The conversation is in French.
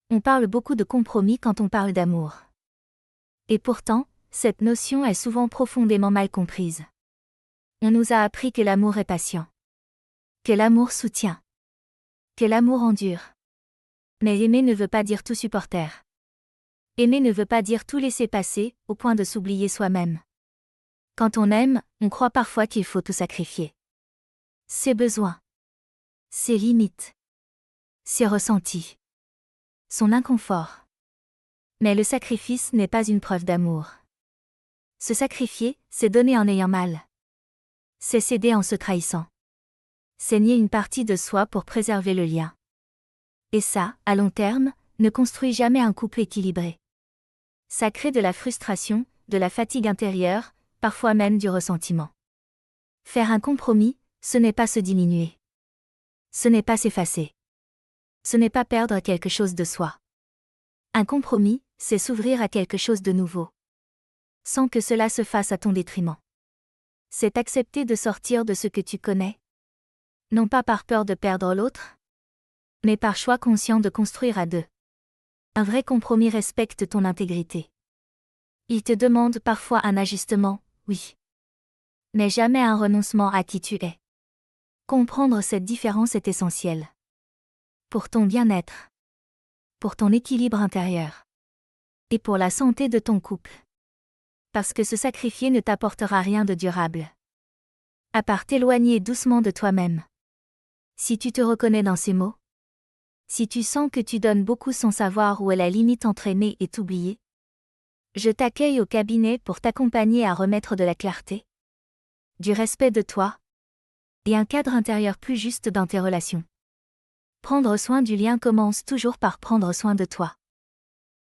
On parle beaucoup de compromis quand on parle d'amour. Et pourtant, cette notion est souvent profondément mal comprise. On nous a appris que l'amour est patient, que l'amour soutient, que l'amour endure. Mais aimer ne veut pas dire tout supporter. Aimer ne veut pas dire tout laisser passer, au point de s'oublier soi-même. Quand on aime, on croit parfois qu'il faut tout sacrifier. Ses besoins, ses limites, ses ressentis, son inconfort. Mais le sacrifice n'est pas une preuve d'amour. Se sacrifier, c'est donner en ayant mal. C'est céder en se trahissant. C'est nier une partie de soi pour préserver le lien. Et ça, à long terme, ne construit jamais un couple équilibré. Ça crée de la frustration, de la fatigue intérieure, parfois même du ressentiment. Faire un compromis, ce n'est pas se diminuer. Ce n'est pas s'effacer. Ce n'est pas perdre quelque chose de soi. Un compromis, c'est s'ouvrir à quelque chose de nouveau. Sans que cela se fasse à ton détriment. C'est accepter de sortir de ce que tu connais. Non pas par peur de perdre l'autre, mais par choix conscient de construire à deux. Un vrai compromis respecte ton intégrité. Il te demande parfois un ajustement, oui. Mais jamais un renoncement à qui tu es. Comprendre cette différence est essentiel. Pour ton bien-être. Pour ton équilibre intérieur. Et pour la santé de ton couple. Parce que se sacrifier ne t'apportera rien de durable. À part t'éloigner doucement de toi-même. Si tu te reconnais dans ces mots. Si tu sens que tu donnes beaucoup sans savoir où est la limite entre aimer et t'oublier. Je t'accueille au cabinet pour t'accompagner à remettre de la clarté. Du respect de toi. Et un cadre intérieur plus juste dans tes relations. Prendre soin du lien commence toujours par prendre soin de toi.